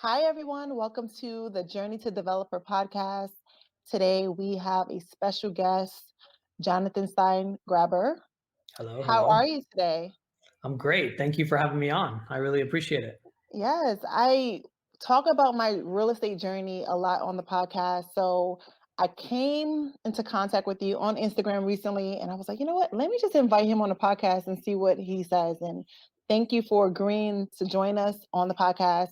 Hi, everyone. Welcome to the Journey to DevelopHer Podcast. Today, we have a special guest, Jonathan Steingraber. Hello, How hello. are you today? I'm great. Thank you for having me on. I really appreciate it. Yes, I talk about my real estate journey a lot on the podcast. So I came into contact with you on Instagram recently, and I was like, you know what? Let me just invite him on the podcast and see what he says. And thank you for agreeing to join us on the podcast.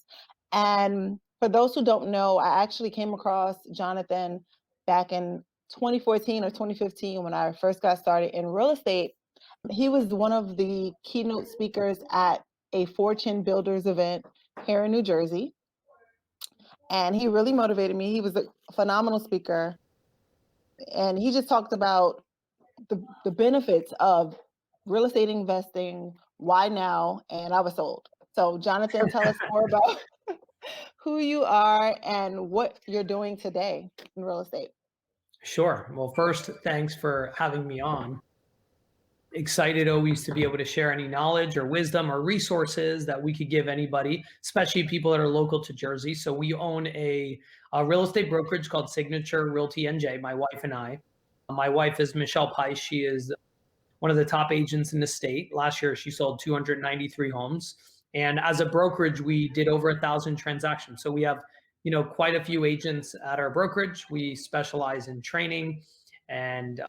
And for those who don't know, I actually came across Jonathan back in 2014 or 2015 when I first got started in real estate. He was one of the keynote speakers at a FortuneBuilders event here in New Jersey. And he really motivated me. He was a phenomenal speaker. And he just talked about the benefits of real estate investing, why now, and I was sold. So, Jonathan, tell us more about who you are and what you're doing today in real estate. Sure. Well, first, thanks for having me on. Excited always to be able to share any knowledge or wisdom or resources that we could give anybody, especially people that are local to Jersey. So we own a real estate brokerage called Signature Realty NJ, my wife and I. My wife is Michelle Pice. She is one of the top agents in the state. Last year, she sold 293 homes. And as a brokerage, we did over 1,000 transactions. So we have, quite a few agents at our brokerage. We specialize in training. And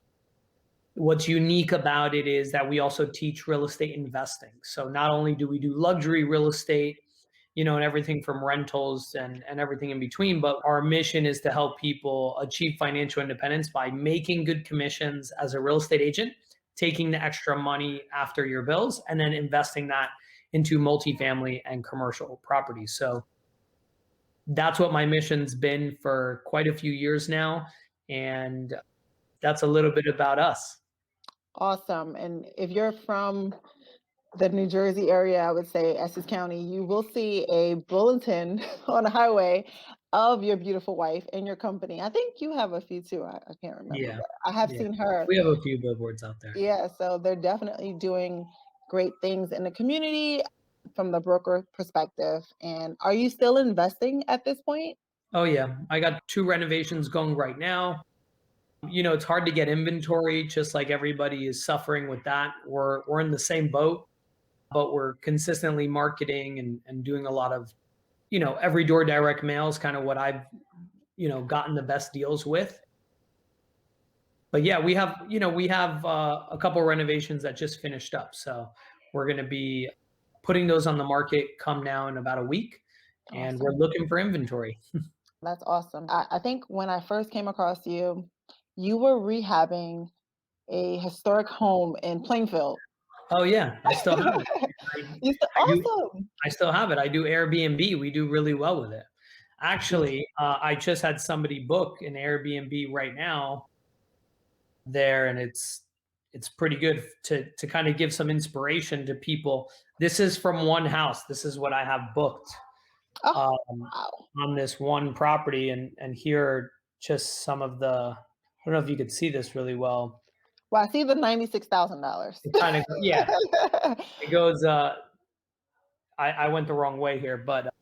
what's unique about it is that we also teach real estate investing. So not only do we do luxury real estate, and everything from rentals and everything in between, but our mission is to help people achieve financial independence by making good commissions as a real estate agent, taking the extra money after your bills, and then investing that into multifamily and commercial properties. So that's what my mission's been for quite a few years now. And that's a little bit about us. Awesome. And if you're from the New Jersey area, I would say Essex County, you will see a bulletin on the highway of your beautiful wife and your company. I think you have a few too. I can't remember, Yeah. but I have Yeah. seen her. We have a few billboards out there. Yeah, so they're definitely doing great things in the community from the broker perspective. And are you still investing at this point? Oh, yeah. I got 2 renovations going right now. It's hard to get inventory, just like everybody is suffering with that. We're in the same boat, but we're consistently marketing and doing a lot of, every door direct mail is kind of what I've, gotten the best deals with. But yeah, we have a couple renovations that just finished up. So we're going to be putting those on the market come now in about a week. And we're Awesome. looking for inventory. That's awesome. I think when I first came across you, you were rehabbing a historic home in Plainfield. Oh yeah, I still have it. You said, I do. awesome. I still have it. I do Airbnb. We do really well with it. Actually, I just had somebody book an Airbnb right now there, and it's pretty good to kind of give some inspiration to people. This is from one house. This is what I have booked Oh, um, wow. on this one property, and here are just some of the. I don't know if you could see this really well. Well, I see the $96,000. It kind of it goes. I went the wrong way here, but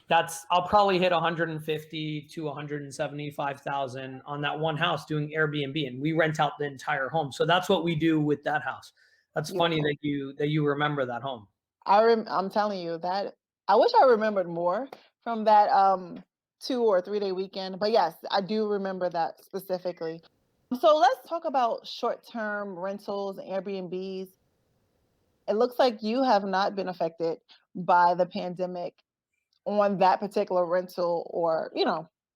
I'll probably hit 150 to 175,000 on that one house doing Airbnb, and we rent out the entire home. So that's what we do with that house. That's funny Beautiful. that you remember that home. I'm telling you that I wish I remembered more from that 2 or 3 day weekend. But yes, I do remember that specifically. So let's talk about short-term rentals and Airbnbs. It looks like you have not been affected by the pandemic on that particular rental or,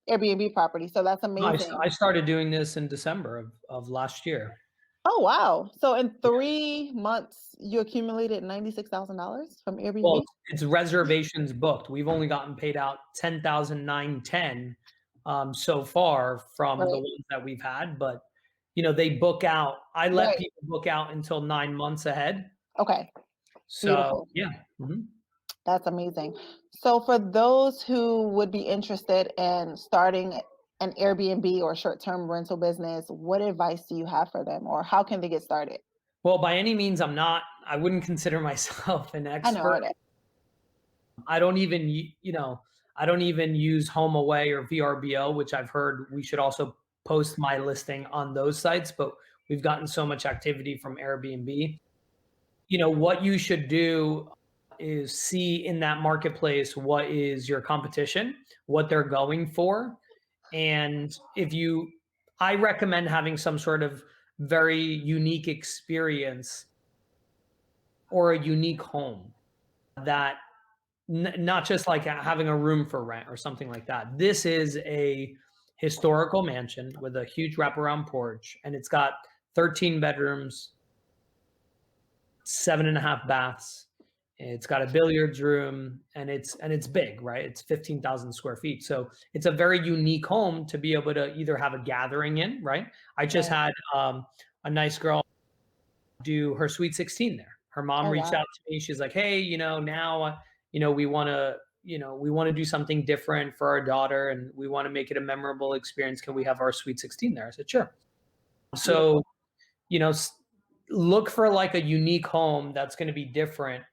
Airbnb property. So that's No, amazing. I started doing this in December of last year. Oh, wow. So in Yeah. 3 months, you accumulated $96,000 from Well, Airbnb? it's reservations booked. We've only gotten paid out 10,910 so far from the Right. ones that we've had, but they book out. I let Right. people book out until 9 months ahead. Okay. So Beautiful. yeah. Mhm. That's amazing. So for those who would be interested in starting an Airbnb or short-term rental business, what advice do you have for them or how can they get started? Well, by any means, I wouldn't consider myself an I know expert. it. I don't even, I don't even use HomeAway or VRBO, which I've heard we should also post my listing on those sites, but we've gotten so much activity from Airbnb. What you should do is see in that marketplace what is your competition, what they're going for. And I recommend having some sort of very unique experience or a unique home that not just like having a room for rent or something like that. This is a historical mansion with a huge wraparound porch, and it's got 13 bedrooms, 7.5 baths. It's got a billiards room, and it's big, right? It's 15,000 square feet. So it's a very unique home to be able to either have a gathering in, right? I just had a nice girl do her Sweet 16 there. Her mom reached out to me. She's like, hey, now, we want to do something different for our daughter, and we want to make it a memorable experience. Can we have our Sweet 16 there? I said, sure. So, look for like a unique home that's going to be different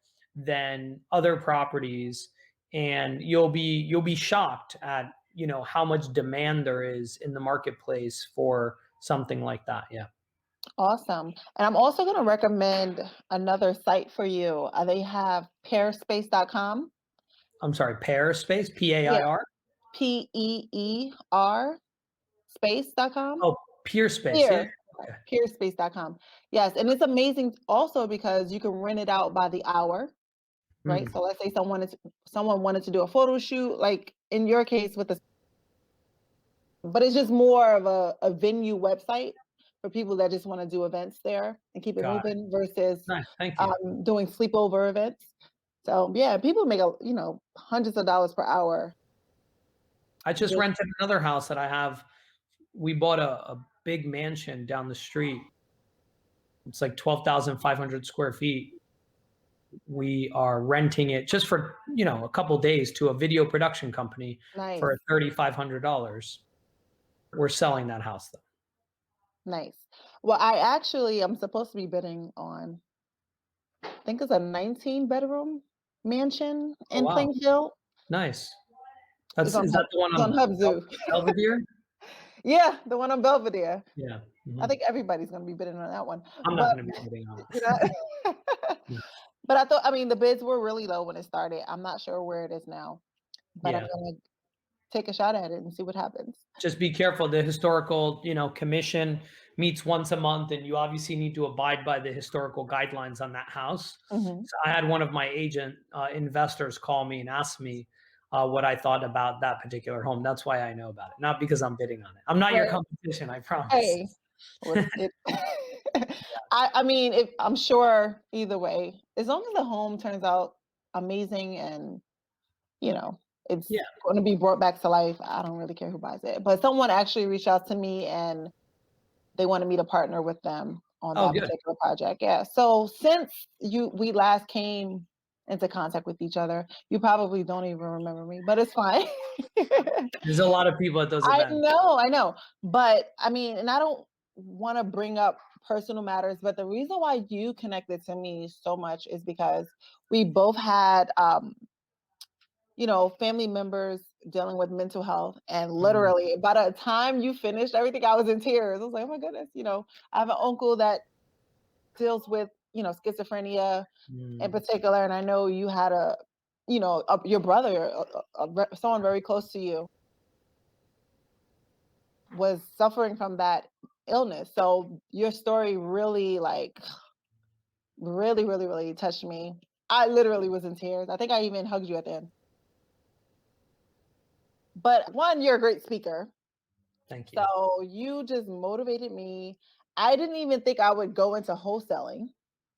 than other properties, and you'll be shocked at how much demand there is in the marketplace for something like that. Yeah. Awesome. And I'm also going to recommend another site for you. They have pairspace.com. I'm sorry, Pair Space, PAIR? PEER space.com. Oh, Peer Space. Yeah. Okay. Peerspace.com. Yes, and it's amazing also because you can rent it out by the hour, right? So let's say someone wanted to do a photo shoot, like in your case but it's just more of a venue website for people that just want to do events there and keep it moving versus Nice. Thank you. doing sleepover events. So yeah, people make hundreds of dollars per hour. I just rented another house that I have. We bought a big mansion down the street. It's like 12,500 square feet. We are renting it just for, a couple days to a video production company for $3,500. We're selling that house though. Nice. Well, I'm supposed to be bidding on, I think it's a 19-bedroom mansion in Plainfield. Nice. Is that the one on Hubzoo? Belvedere? Yeah, the one on Belvedere. Yeah. I think everybody's going to be bidding on that one. I'm not going to be bidding on it. But the bids were really low when it started. I'm not sure where it is now, but I'm going to take a shot at it and see what happens. Just be careful. The historical, commission meets once a month, and you obviously need to abide by the historical guidelines on that house. So I had one of my agent investors call me and ask me what I thought about that particular home. That's why I know about it, not because I'm bidding on it. I'm not your competition, I promise. Hey, I'm sure either way, as long as the home turns out amazing and it's going to be brought back to life, I don't really care who buys it. But someone actually reached out to me and they wanted me to partner with them on that particular project. Yeah. So since we last came into contact with each other, you probably don't even remember me, but it's fine. There's a lot of people at those events. I know. But and I don't want to bring up personal matters, but the reason why you connected to me so much is because we both had family members dealing with mental health, and literally by the time you finished everything, I was in tears. I was like, oh my goodness, I have an uncle that deals with, schizophrenia in particular. And I know you had your brother, someone very close to you was suffering from that illness. So your story really really, really, really touched me. I literally was in tears. I think I even hugged you at the end. But one, you're a great speaker. Thank you. So you just motivated me. I didn't even think I would go into wholesaling.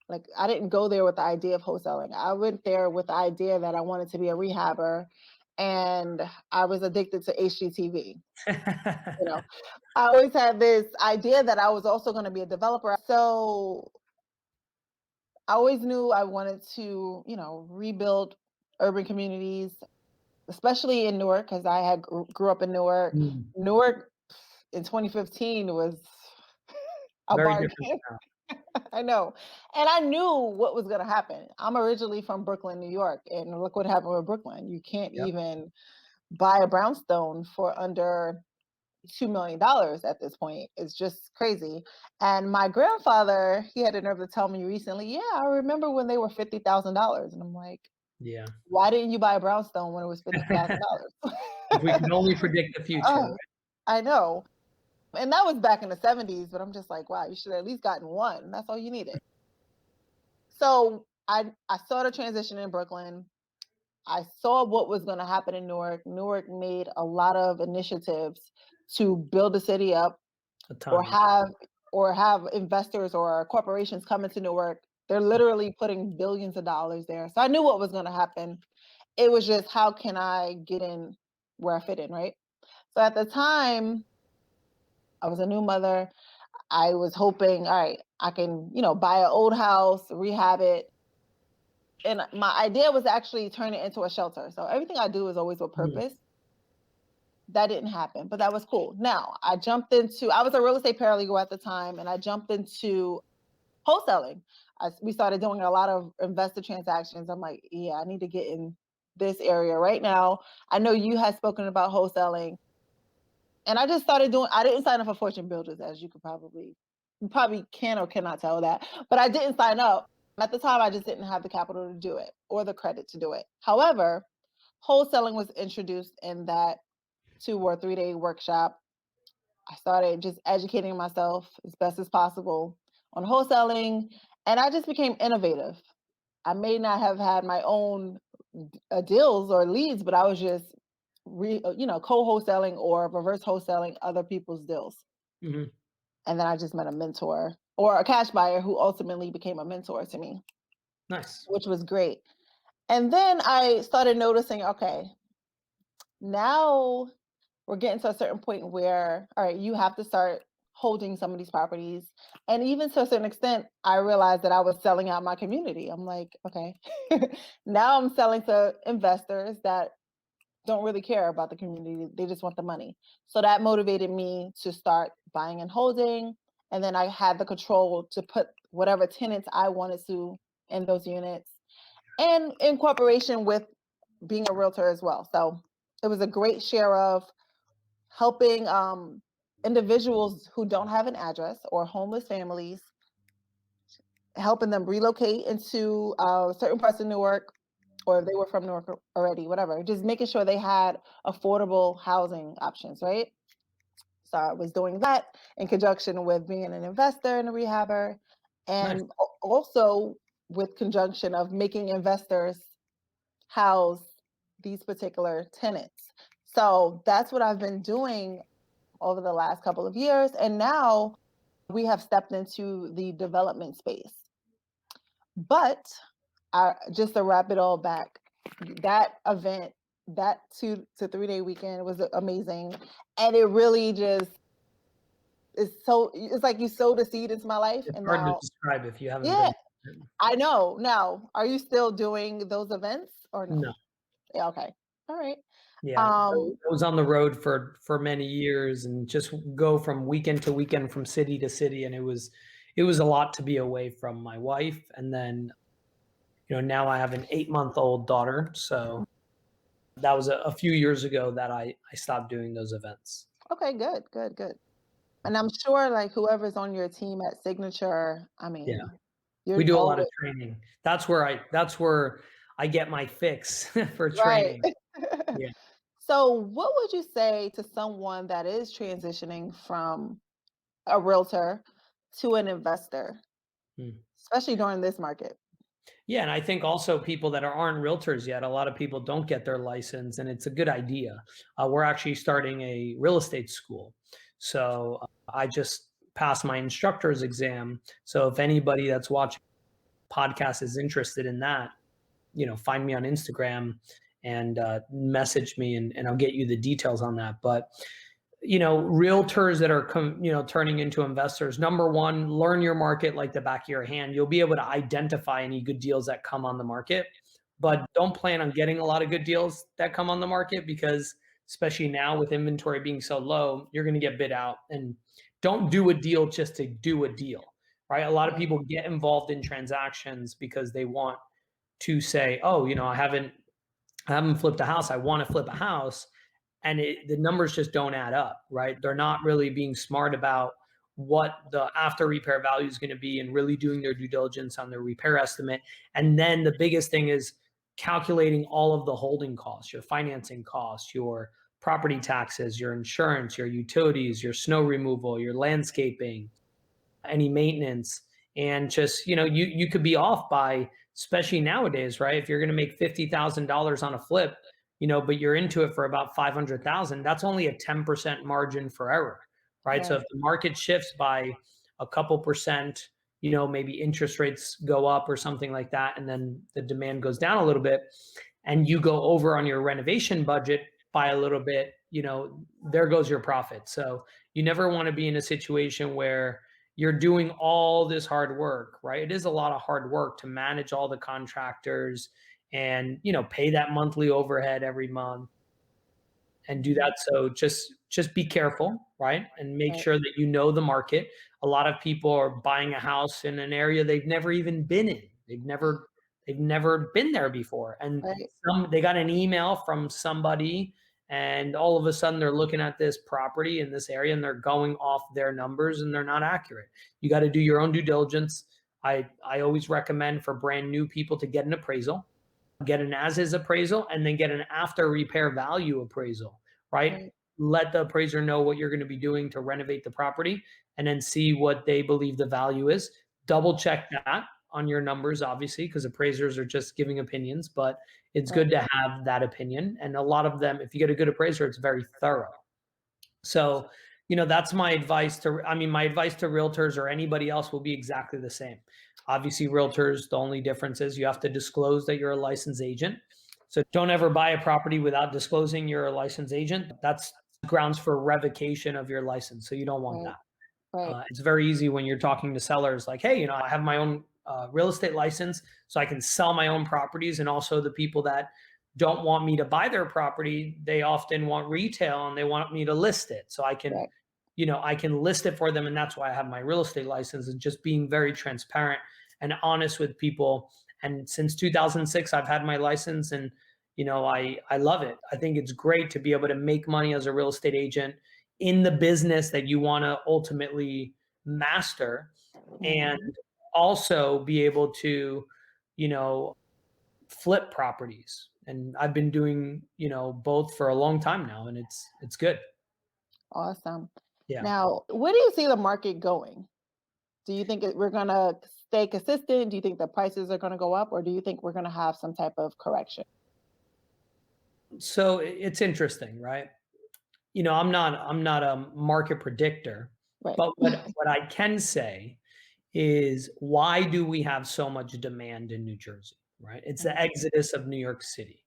Like, I didn't go there with the idea of wholesaling. I went there with the idea that I wanted to be a rehabber, and I was addicted to HGTV. I always had this idea that I was also going to be a developer. So I always knew I wanted to, rebuild urban communities, especially in Newark, because I had grew up in Newark. Newark in 2015 was a bargain. I know. And I knew what was going to happen. I'm originally from Brooklyn, New York, and look what happened with Brooklyn. You can't even buy a brownstone for under $2 million at this point. It's just crazy. And my grandfather, he had the nerve to tell me recently, yeah, I remember when they were $50,000. And I'm like, Yeah. why didn't you buy a brownstone when it was $50,000? If we could only predict the future, Oh, I know. And that was back in the 70s, but I'm just like, wow, you should have at least gotten one. That's all you needed. So I saw the transition in Brooklyn. I saw what was going to happen in Newark. Newark made a lot of initiatives to build the city up, a or ton. have investors or corporations come into Newark. They're literally putting billions of dollars there. So I knew what was going to happen. It was just, how can I get in where I fit in, right? So at the time, I was a new mother. I was hoping, all right, I can, buy an old house, rehab it. And my idea was actually turn it into a shelter. So everything I do is always with Mm, purpose. That didn't happen, but that was cool. Now I was a real estate paralegal at the time, and I jumped into wholesaling. We started doing a lot of investor transactions. I'm like, yeah, I need to get in this area right now. I know you had spoken about wholesaling, and I just started doing. I didn't sign up for Fortune Builders, as you probably can or cannot tell that, but I didn't sign up. At the time, I just didn't have the capital to do it or the credit to do it. However, wholesaling was introduced in that 2 or 3 day workshop. I started just educating myself as best as possible on wholesaling, and I just became innovative. I may not have had my own deals or leads, but I was just co-wholesaling or reverse wholesaling other people's deals. mhm. And then I just met a mentor or a cash buyer who ultimately became a mentor to me, Nice. which was great. And then I started noticing, okay, now we're getting to a certain point where, all right, you have to start holding some of these properties. And even to a certain extent, I realized that I was selling out my community. I'm like, okay, now I'm selling to investors that don't really care about the community. They just want the money. So that motivated me to start buying and holding. And then I had the control to put whatever tenants I wanted to in those units, and in cooperation with being a realtor as well. So it was a great share of helping individuals who don't have an address, or homeless families, helping them relocate into certain parts of Newark, or if they were from Newark already, whatever, just making sure they had affordable housing options, right? So I was doing that in conjunction with being an investor and a rehabber, Nice. and also with conjunction of making investors house these particular tenants. So that's what I've been doing over the last couple of years. And now we have stepped into the development space. But just to wrap it all back, that event, that 2 to 3 day weekend was amazing. And it really just it's like you sowed a seed into my life. It's And hard to now, describe if you haven't yeah, been. I know. Now, are you still doing those events or no? No. Yeah, okay. All right. Yeah. Um, I was on the road for many years and just go from weekend to weekend, from city to city, and it was a lot to be away from my wife. And then, now I have an 8-month-old daughter, so that was a few years ago that I stopped doing those events. okay, good, good, good. And I'm sure like whoever's on your team at Signature, I Yeah. mean, We you're do a lot of always training. That's where I get my fix for right. training. Yeah. So what would you say to someone that is transitioning from a realtor to an investor, Mm. especially during this market? Yeah, and I think also people that aren't realtors yet, a lot of people don't get their license, and it's a good idea. We're actually starting a real estate school. So I just passed my instructor's exam. So if anybody that's watching podcast is interested in that, find me on Instagram and message me, and I'll get you the details on that. But realtors that are turning into investors, number one, learn your market like the back of your hand. You'll be able to identify any good deals that come on the market, but don't plan on getting a lot of good deals that come on the market, because especially now with inventory being so low, you're going to get bid out. And don't do a deal just to do a deal, right? A lot of Right. people get involved in transactions because they want to say, oh, I haven't flipped a house, I want to flip a house. and the numbers just don't add up, right? They're not really being smart about what the after repair value is going to be and really doing their due diligence on their repair estimate. And then the biggest thing is calculating all of the holding costs, your financing costs, your property taxes, your insurance, your utilities, your snow removal, your landscaping, any maintenance. And just, you could be off by, especially nowadays, right? If you're going to make $50,000 on a flip, but you're into it for about 500,000, that's only a 10% margin for error, right? So if the market shifts by a couple percent, maybe interest rates go up or something like that, and then the demand goes down a little bit, and you go over on your renovation budget by a little bit, there goes your profit. So you never want to be in a situation where you're doing all this hard work, right? It is a lot of hard work to manage all the contractors and, pay that monthly overhead every month and do that. So just be careful, right? And make sure that you know the market. A lot of people are buying a house in an area they've never even been in. They've never been there before. And they got an email from somebody, and all of a sudden they're looking at this property in this area and they're going off their numbers and they're not accurate. You got to do your own due diligence. I always recommend for brand new people to get an appraisal, get an as-is appraisal, and then get an after repair value appraisal, right? Let the appraiser know what you're going to be doing to renovate the property, and then see what they believe the value is. Double check that on your numbers, obviously, because appraisers are just giving opinions, but it's good to have that opinion. And a lot of them, if you get a good appraiser, it's very thorough. So, that's my advice my advice to realtors or anybody else will be exactly the same. Obviously, realtors, the only difference is you have to disclose that you're a licensed agent. So don't ever buy a property without disclosing you're a licensed agent. That's grounds for revocation of your license. So you don't want that. It's very easy when you're talking to sellers like, hey, I have my own real estate license, so I can sell my own properties. And also the people that don't want me to buy their property, they often want retail and they want me to list it. So I can, I can list it for them. And that's why I have my real estate license, and just being very transparent and honest with people. And since 2006, I've had my license, and, I love it. I think it's great to be able to make money as a real estate agent in the business that you want to ultimately master, and also be able to, flip properties. And I've been doing, both for a long time now, and it's good. Awesome. Yeah. Now, where do you see the market going? Do you think we're going to stay consistent? Do you think the prices are going to go up, or do you think we're going to have some type of correction? So it's interesting, right? I'm not a market predictor, but what I can say is, why do we have so much demand in New Jersey, right? It's the exodus of New York City,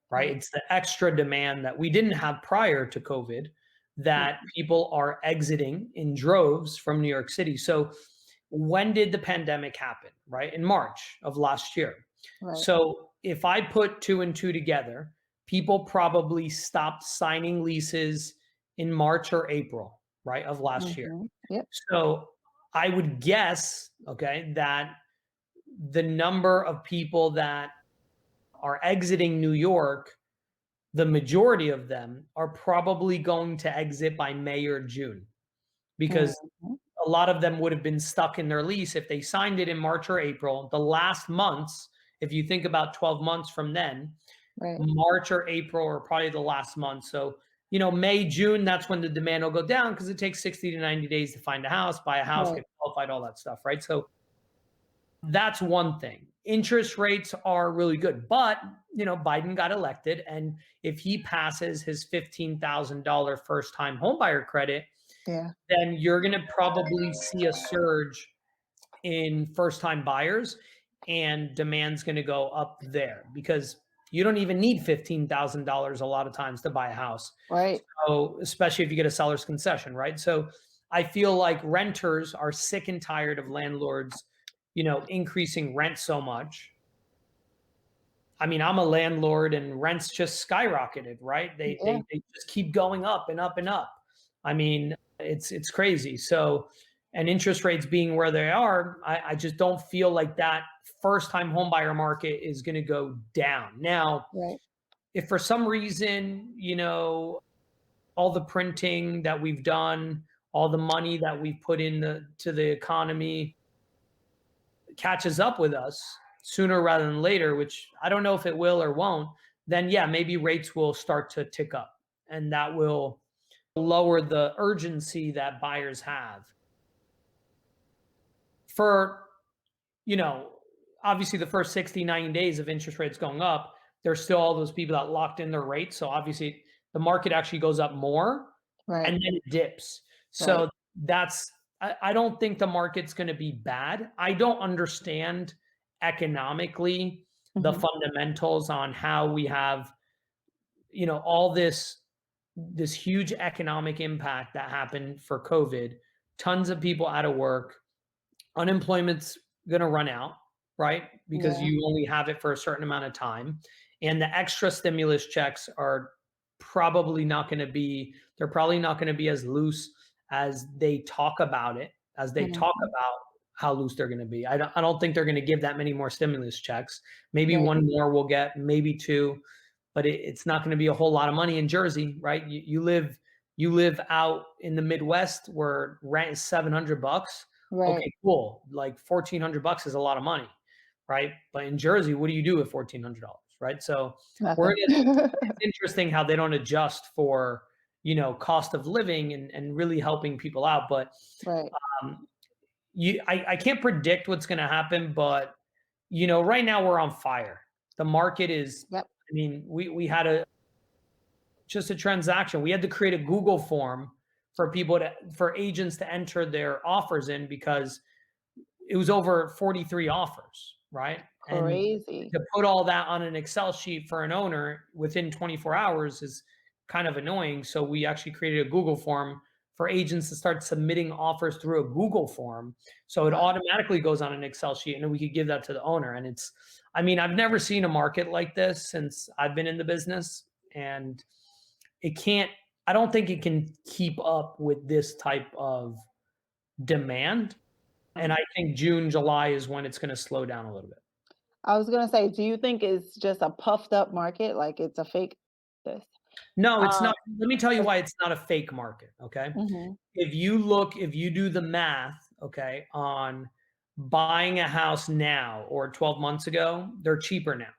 right? It's the extra demand that we didn't have prior to COVID, that people are exiting in droves from New York City. So when did the pandemic happen, right? In March of last year. So if I put 2 and 2 together, people probably stopped signing leases in March or April, right, of last year. So I would guess, that the number of people that are exiting New York, the majority of them are probably going to exit by May or June, because a lot of them would have been stuck in their lease if they signed it in March or April. The last months, if you think about 12 months from then, March or April are probably the last month. So, May, June, that's when the demand will go down, because it takes 60 to 90 days to find a house, buy a house, get qualified, all that stuff, right? So that's one thing. Interest rates are really good, but, Biden got elected, and if he passes his $15,000 first-time homebuyer credit, then you're going to probably see a surge in first-time buyers, and demand's going to go up there, because you don't even need $15,000 a lot of times to buy a house. So especially if you get a seller's concession, right? So I feel like renters are sick and tired of landlords, increasing rent so much. I mean, I'm a landlord and rents just skyrocketed, right? They just keep going up and up and up. I mean, it's crazy. So, and interest rates being where they are, I just don't feel like that first-time homebuyer market is going to go down. Now, if for some reason, all the printing that we've done, all the money that we've put to the economy catches up with us sooner rather than later, which I don't know if it will or won't, then yeah, maybe rates will start to tick up, and that will lower the urgency that buyers have. For, obviously the first 60, 90 days of interest rates going up, there's still all those people that locked in their rates. So obviously the market actually goes up more, Right. and then it dips. So I don't think the market's going to be bad. I don't understand economically the fundamentals on how we have, all this huge economic impact that happened for COVID, tons of people out of work, unemployment's going to run out, right? Because you only have it for a certain amount of time. And the extra stimulus checks are probably not going to be, they're probably not going to be as loose as they talk about it, as they talk about how loose they're going to be. I don't think they're going to give that many more stimulus checks. Maybe one more we'll get, maybe two, but it's not going to be a whole lot of money in Jersey, right? You live out in the Midwest where rent is $700. Right. Okay, cool. Like $1,400 is a lot of money, right? But in Jersey, what do you do with $1,400, right? So it's interesting how they don't adjust for, cost of living and really helping people out. But I can't predict what's going to happen, but right now we're on fire. The market is. Yep. I mean, we had just a transaction. We had to create a Google form for agents to enter their offers in because it was over 43 offers, right? Crazy. And to put all that on an Excel sheet for an owner within 24 hours is kind of annoying. So we actually created a Google form for agents to start submitting offers through a Google form. So it automatically goes on an Excel sheet, and then we could give that to the owner. And I've never seen a market like this since I've been in the business, and I don't think it can keep up with this type of demand. And I think June, July is when it's going to slow down a little bit. I was going to say, do you think it's just a puffed up market? Like it's a fake this? No, it's not. Let me tell you why it's not a fake market. Okay. If you do the math, okay, on buying a house now or 12 months ago, they're cheaper now.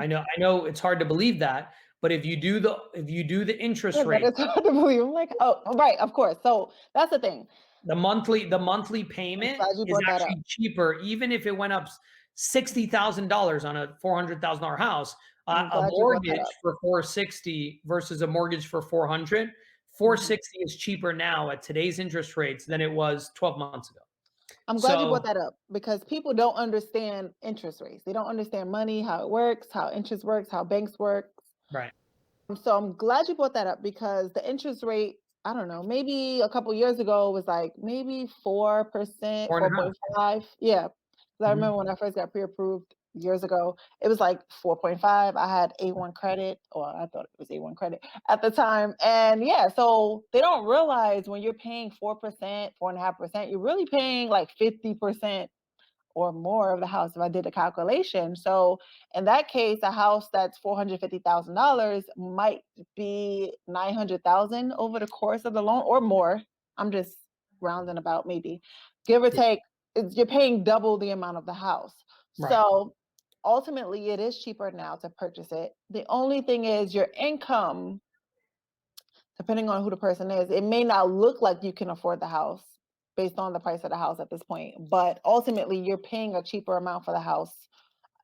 I know it's hard to believe that, but if you do the interest rate, it's hard to believe. I'm like, oh, right, of course. So that's the thing. The monthly payment is actually cheaper, even if it went up $60,000 on a $400,000 house. A mortgage for $460 versus a mortgage for $400. $460 is cheaper now at today's interest rates than it was 12 months ago. I'm glad you brought that up because people don't understand interest rates. They don't understand money, how it works, how interest works, how banks work. Right. So I'm glad you brought that up because the interest rate, I don't know, maybe a couple years ago was like maybe 4%, 4.5. Yeah. I remember when I first got pre-approved years ago, it was like 4.5. I had A1 credit, or I thought it was A1 credit at the time. And yeah, so they don't realize when you're paying 4%, 4.5%, you're really paying like 50% or more of the house if I did the calculation. So in that case, a house that's $450,000 might be $900,000 over the course of the loan or more. I'm just rounding about, maybe give or take. You're paying double the amount of the house. Right. So ultimately it is cheaper now to purchase it. The only thing is your income, depending on who the person is, it may not look like you can afford the house based on the price of the house at this point, but ultimately you're paying a cheaper amount for the house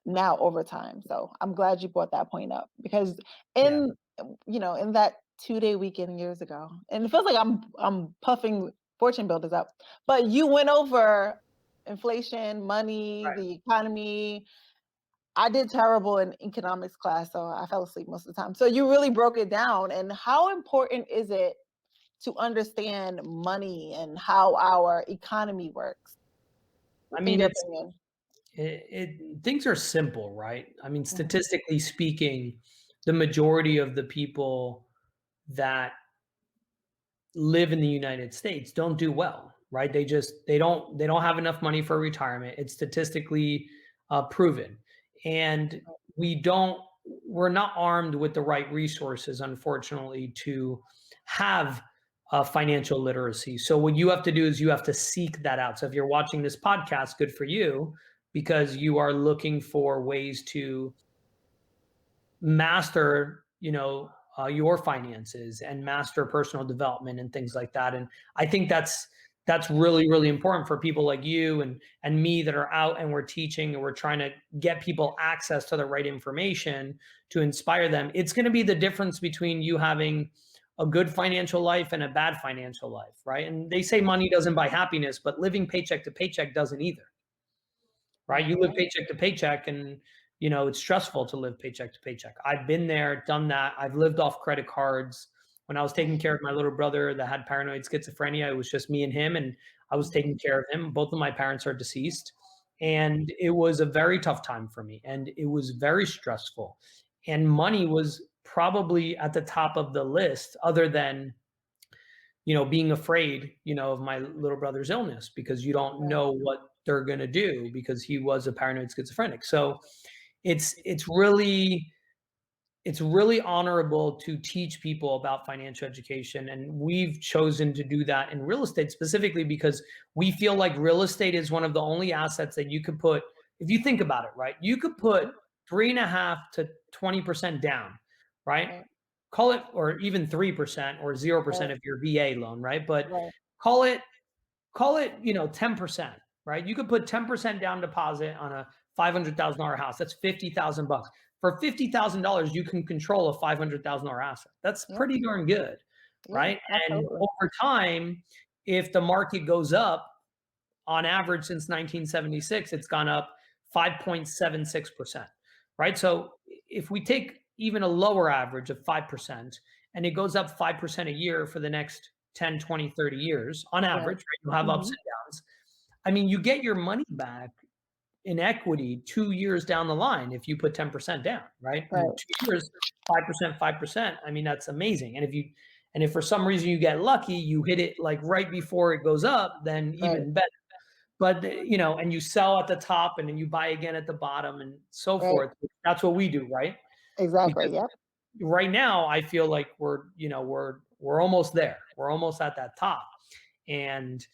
now over time. So I'm glad you brought that point up because in that 2-day weekend years ago, and it feels like I'm puffing Fortune Builders up, but you went over inflation, money, the economy. I did terrible in economics class, so I fell asleep most of the time. So you really broke it down. And how important is it to understand money and how our economy works? I mean, things are simple, right? I mean, statistically speaking, the majority of the people that live in the United States don't do well, right? They don't have enough money for retirement. It's statistically proven. And we don't we're not armed with the right resources, unfortunately, to have financial literacy. So what you have to do is you have to seek that out. So if you're watching this podcast, good for you, because you are looking for ways to master, your finances and master personal development and things like that. And I think that's really, really important for people like you and me that are out and we're teaching and we're trying to get people access to the right information to inspire them. It's going to be the difference between you having a good financial life and a bad financial life, right? And they say money doesn't buy happiness, but living paycheck to paycheck doesn't either, right? You live paycheck to paycheck, and it's stressful to live paycheck to paycheck. I've been there, done that. I've lived off credit cards. When I was taking care of my little brother that had paranoid schizophrenia, it was just me and him, and I was taking care of him. Both of my parents are deceased, and it was a very tough time for me, and it was very stressful. And money was probably at the top of the list, other than being afraid, of my little brother's illness, because you don't know what they're going to do, because he was a paranoid schizophrenic. So it's really honorable to teach people about financial education. And we've chosen to do that in real estate specifically because we feel like real estate is one of the only assets that you could put, if you think about it, right? You could put 3.5 to 20% down, right? Call it, or even 3% or 0% if you're VA loan, right? But call it 10%, right? You could put 10% down deposit on a $500,000 house. That's $50,000. For $50,000, you can control a $500,000 asset. That's pretty darn good, right? And over time, if the market goes up, on average since 1976, it's gone up 5.76%, right? So if we take even a lower average of 5% and it goes up 5% a year for the next 10, 20, 30 years on average, right? You'll have ups and downs. I mean, you get your money back in equity 2 years down the line if you put 10% down, right? In 2 years, 5%, 5%. I mean, that's amazing. And if for some reason you get lucky, you hit it like right before it goes up, then even better. But and you sell at the top and then you buy again at the bottom and so forth. That's what we do, right? Exactly. Because right now I feel like we're almost there. We're almost at that top. And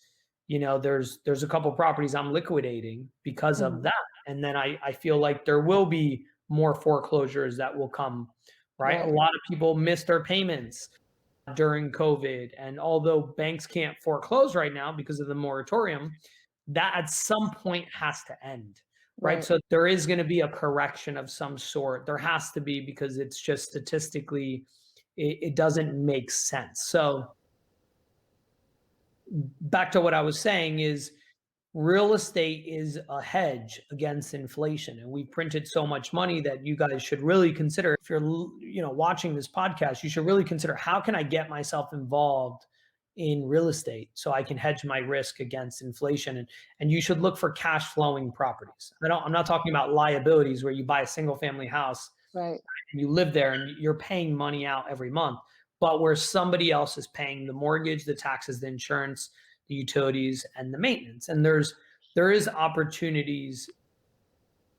there's a couple properties I'm liquidating because of that. And then I feel like there will be more foreclosures that will come, right? A lot of people miss their payments during COVID. And although banks can't foreclose right now because of the moratorium, that at some point has to end, right? So there is going to be a correction of some sort. There has to be, because it's just statistically, it doesn't make sense. So back to what I was saying is real estate is a hedge against inflation. And we printed so much money that you guys should really consider, if you're watching this podcast, you should really consider, how can I get myself involved in real estate so I can hedge my risk against inflation? And you should look for cash flowing properties. I'm not talking about liabilities where you buy a single family house and you live there and you're paying money out every month, but where somebody else is paying the mortgage, the taxes, the insurance, the utilities, and the maintenance. And there is opportunities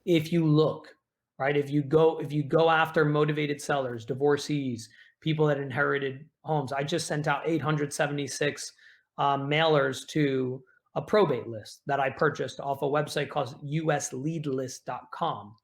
if you look, right? If you go after motivated sellers, divorcees, people that inherited homes. I just sent out 876 mailers to a probate list that I purchased off a website called usleadlist.com.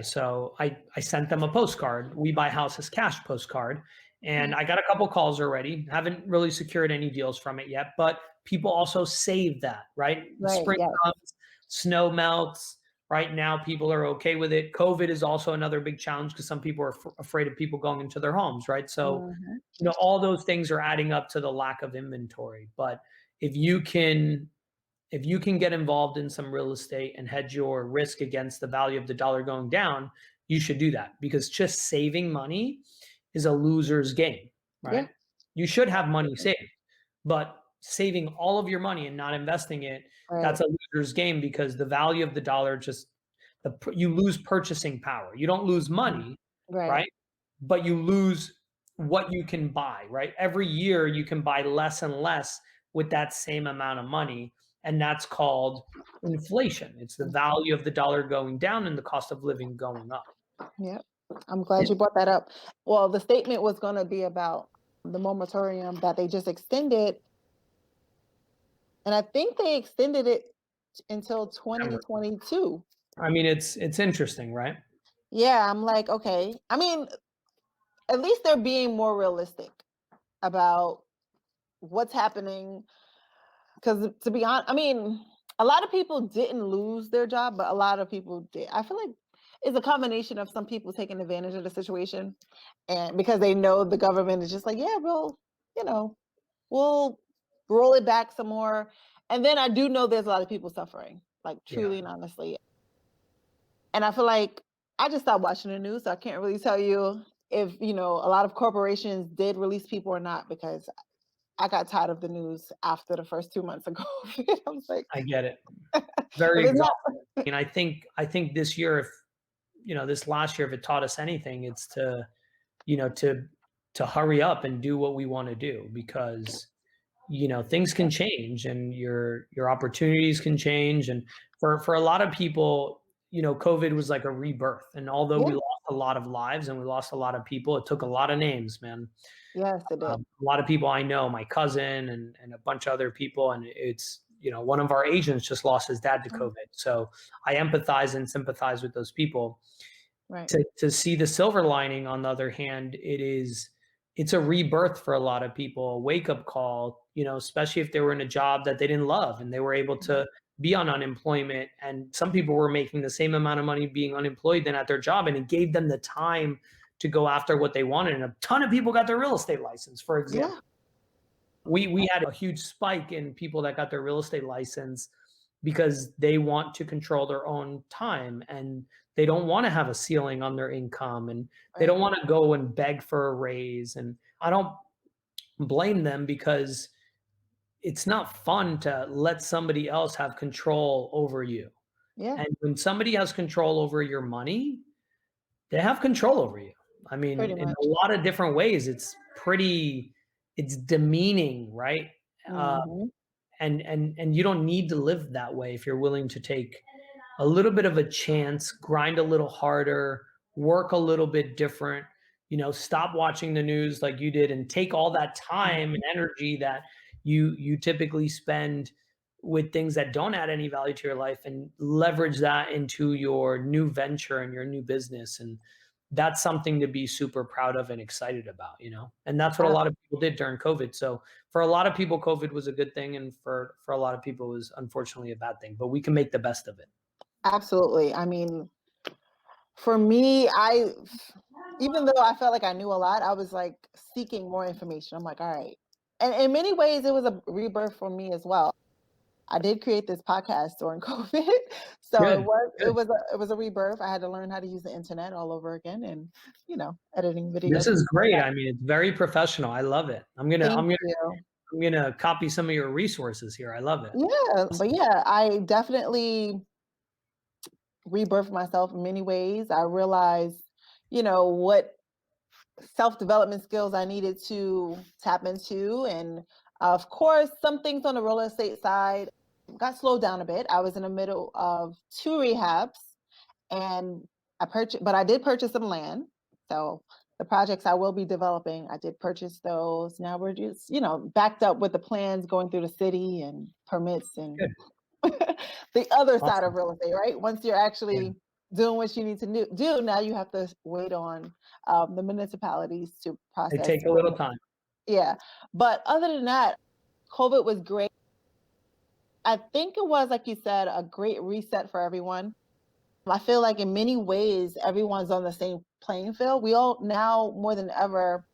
So I sent them a postcard, We Buy Houses Cash postcard, and I got a couple calls already. Haven't really secured any deals from it yet, but people also save that, right? Spring comes, snow melts. Right now, people are okay with it. COVID is also another big challenge because some people are afraid of people going into their homes, right? So, all those things are adding up to the lack of inventory. But if you can get involved in some real estate and hedge your risk against the value of the dollar going down, you should do that, because just saving money is a loser's game, right? You should have money saved, but saving all of your money and not investing it, that's a loser's game, because the value of the dollar you lose purchasing power. You don't lose money, right? But you lose what you can buy, right? Every year you can buy less and less with that same amount of money. And that's called inflation. It's the value of the dollar going down and the cost of living going up. Yeah. I'm glad you brought that up. Well, the statement was going to be about the moratorium that they just extended. And I think they extended it until 2022. I mean, it's interesting, right? Yeah, I'm like, okay. I mean, at least they're being more realistic about what's happening. Because to be honest, I mean, a lot of people didn't lose their job, but a lot of people did. I feel like it's a combination of some people taking advantage of the situation, and because they know the government is just like, yeah, you know, we'll roll it back some more. And then I do know there's a lot of people suffering, like Yeah, truly and honestly. And I feel like I just stopped watching the news, so I can't really tell you if, a lot of corporations did release people or not, because I got tired of the news after the first 2 months of COVID. I was like, I get it. if Very it's not, exhausting. And I think this year, if this last year, if it taught us anything, it's to you know to hurry up and do what we want to do, because things can change and your opportunities can change. And for a lot of people, COVID was like a rebirth. And although we yeah, lost a lot of lives and we lost a lot of people, it took a lot of names, man. yes, it did. A lot of people I know, my cousin and a bunch of other people, and it's one of our agents just lost his dad to COVID. So I empathize and sympathize with those people. Right. To see the silver lining, on the other hand, it's a rebirth for a lot of people, a wake-up call, especially if they were in a job that they didn't love and they were able to be on unemployment. And some people were making the same amount of money being unemployed than at their job, and it gave them the time to go after what they wanted. And a ton of people got their real estate license, for example. Yeah. We had a huge spike in people that got their real estate license because they want to control their own time, and they don't want to have a ceiling on their income, and they don't want to go and beg for a raise. And I don't blame them, because it's not fun to let somebody else have control over you. Yeah. And when somebody has control over your money, they have control over you. I mean, Pretty in much. a lot of different ways, it's demeaning, right? Mhm. And you don't need to live that way if you're willing to take a little bit of a chance, grind a little harder, work a little bit different, stop watching the news like you did, and take all that time and energy that you typically spend with things that don't add any value to your life, and leverage that into your new venture and your new business. And that's something to be super proud of and excited about, and that's what a lot of people did during COVID. So for a lot of people, COVID was a good thing. And for a lot of people, it was unfortunately a bad thing, but we can make the best of it. Absolutely. I mean, for me, even though I felt like I knew a lot, I was like seeking more information. I'm like, all right. And in many ways, it was a rebirth for me as well. I did create this podcast during COVID, so Good. it was a rebirth. I had to learn how to use the internet all over again, and editing This videos. is great. I mean, it's very professional. I love it. Thank you. I'm gonna copy some of your resources here. I love it. Yeah, but yeah, I definitely rebirthed myself in many ways. I realized, what self-development skills I needed to tap into. And of course, some things on the real estate side got slowed down a bit. I was in the middle of 2 rehabs, and I did purchase some land. So the projects I will be developing, I did purchase those. Now we're just, backed up with the plans going through the city and permits and Good. the other side Awesome. of real estate, right? Once you're actually doing what you need to do, now you have to wait on the municipalities to They process. take a little time. Yeah. But other than that, COVID was great. I think it was, like you said, a great reset for everyone. I feel like in many ways, everyone's on the same playing field. We all now more than ever,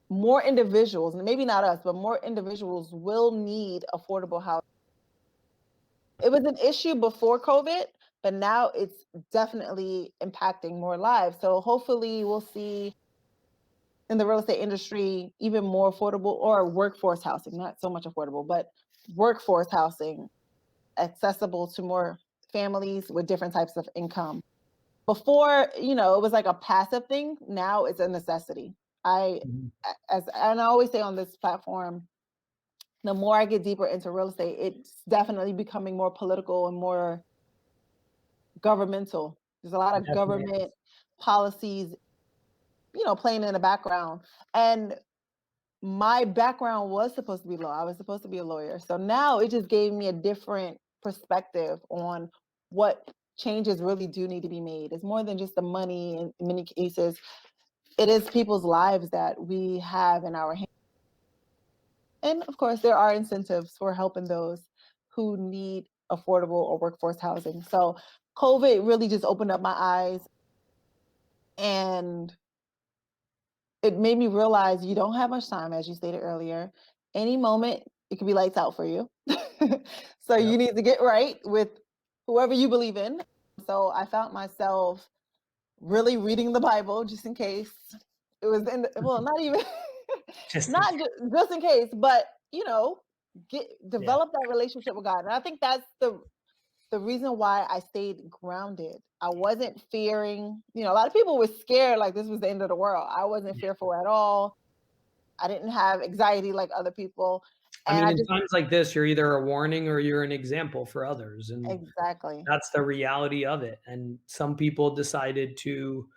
more individuals, and maybe not us, but more individuals will need affordable housing. It was an issue before COVID, but now it's definitely impacting more lives. So hopefully we'll see in the real estate industry even more affordable, or workforce housing, not so much affordable, but workforce housing accessible to more families with different types of income. Before, it was like a passive thing. Now it's a necessity. Mhm. And I always say on this platform, the more I get deeper into real estate, it's definitely becoming more political and more governmental. There's a lot It of definitely government is. policies, playing in the background. And my background was supposed to be law. I was supposed to be a lawyer. So now it just gave me a different perspective on what changes really do need to be made. It's more than just the money in many cases. It is people's lives that we have in our hands. And of course, there are incentives for helping those who need affordable or workforce housing. So COVID really just opened up my eyes, and it made me realize you don't have much time, as you stated earlier. Any moment, it could be lights out for you. So Yep. you need to get right with whoever you believe in. So I found myself really reading the Bible just in case. It was well, not even Just in not case. just in case, but Yeah. develop that relationship with God. And I think that's the reason why I stayed grounded. I wasn't fearing, a lot of people were scared like this was the end of the world. I wasn't Yeah. fearful at all. I didn't have anxiety like other people. I And mean, I in just times like this, you're either a warning or you're an example for others. And exactly. that's the reality of it. And some people decided to,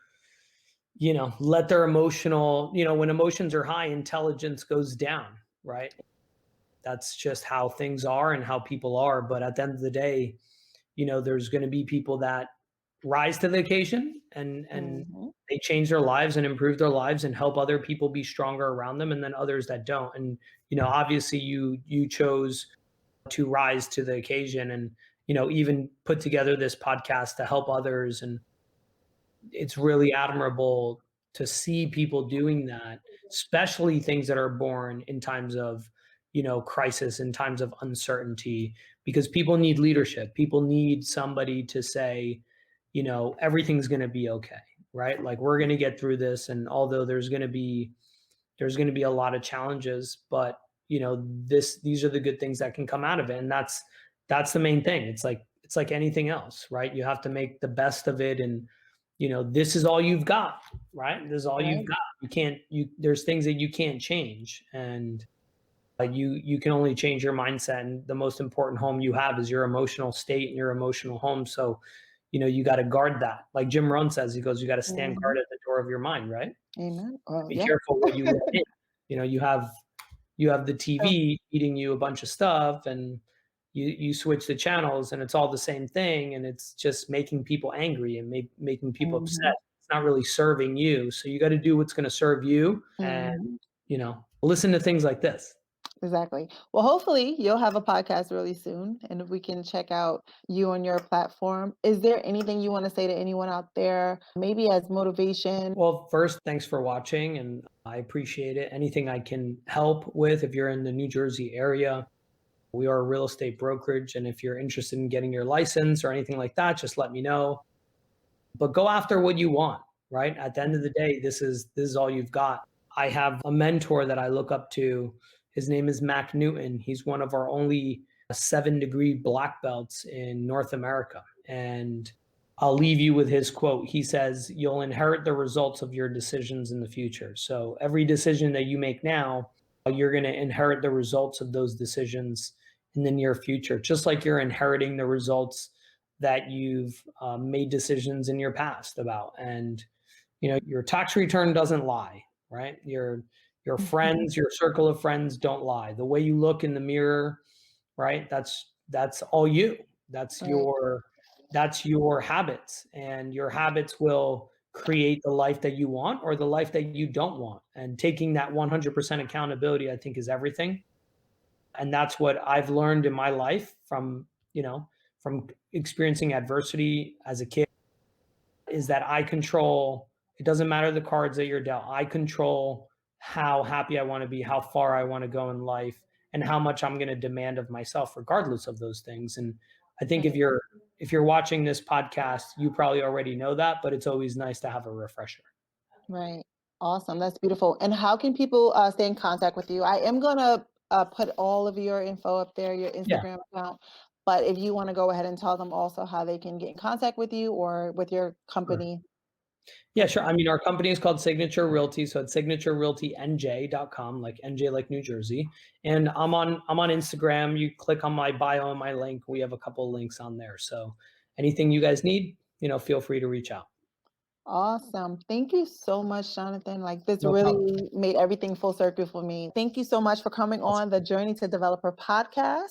let their emotional, when emotions are high, intelligence goes down, right? That's just how things are and how people are. But at the end of the day, there's going to be people that rise to the occasion and Mhm. they change their lives and improve their lives and help other people be stronger around them, and then others that don't. And obviously you chose to rise to the occasion and even put together this podcast to help others. And it's really admirable to see people doing that, especially things that are born in times of, crisis, in times of uncertainty, because people need leadership. People need somebody to say, everything's going to be okay, right? Like we're going to get through this. And although there's going to be a lot of challenges, but these are the good things that can come out of it. And that's the main thing. It's like anything else, right? You have to make the best of it. And this is all you've got, right? This is all you've Right. got. There's things that you can't change. And you can only change your mindset. And the most important home you have is your emotional state and your emotional home. So you got to guard that. Like Jim Rohn says, he goes, you got to stand guard Mhm. at the door of your mind, right? Amen. Oh, Be yeah. careful what you let in. You have the Oh, TV feeding you a bunch of stuff, and you switch the channels, and it's all the same thing, and it's just making people angry and making people upset. mhm. It's not really serving you. So you got to do what's going to serve you, and Mhm. listen to things like this. Exactly. Well, hopefully you'll have a podcast really soon, and if we can check out you on your platform. Is there anything you want to say to anyone out there, maybe as motivation? Well, first, thanks for watching, and I appreciate it. Anything I can help with, if you're in the New Jersey area, we are a real estate brokerage. And if you're interested in getting your license or anything like that, just let me know. But go after what you want, right? At the end of the day, this is all you've got. I have a mentor that I look up to. His name is Mac Newton. He's one of our only 7-degree black belts in North America. And I'll leave you with his quote. He says, "You'll inherit the results of your decisions in the future." So every decision that you make now, you're going to inherit the results of those decisions in the near future, just like you're inheriting the results that you've made decisions in your past about. And your tax return doesn't lie, right? Your friends, your circle of friends don't lie. The way you look in the mirror, right? That's all you. That's Right. your habits, and your habits will create the life that you want or the life that you don't want. And taking that 100% accountability, I think, is everything. And that's what I've learned in my life from experiencing adversity as a kid, is that I control, it doesn't matter the cards that you're dealt. I control how happy I want to be, how far I want to go in life, and how much I'm going to demand of myself regardless of those things. And I think if Right. you're watching this podcast, you probably already know that, but it's always nice to have a refresher. Right. Awesome. That's beautiful. And how can people stay in contact with you? I am going to put all of your info up there, your Yeah. Instagram account. But if you want to go ahead and tell them also how they can get in contact with you or with your Sure. company. Yeah, sure. I mean, our company is called Signature Realty, so it's signaturerealtynj.com, like NJ like New Jersey. And I'm on Instagram. You click on my bio and my link. We have a couple of links on there. So anything you guys need, feel free to reach out. Awesome. Thank you so much, Jonathan. Like this No problem. really made everything full circle for me. Thank you so much for coming Awesome. on the Journey to Developer podcast.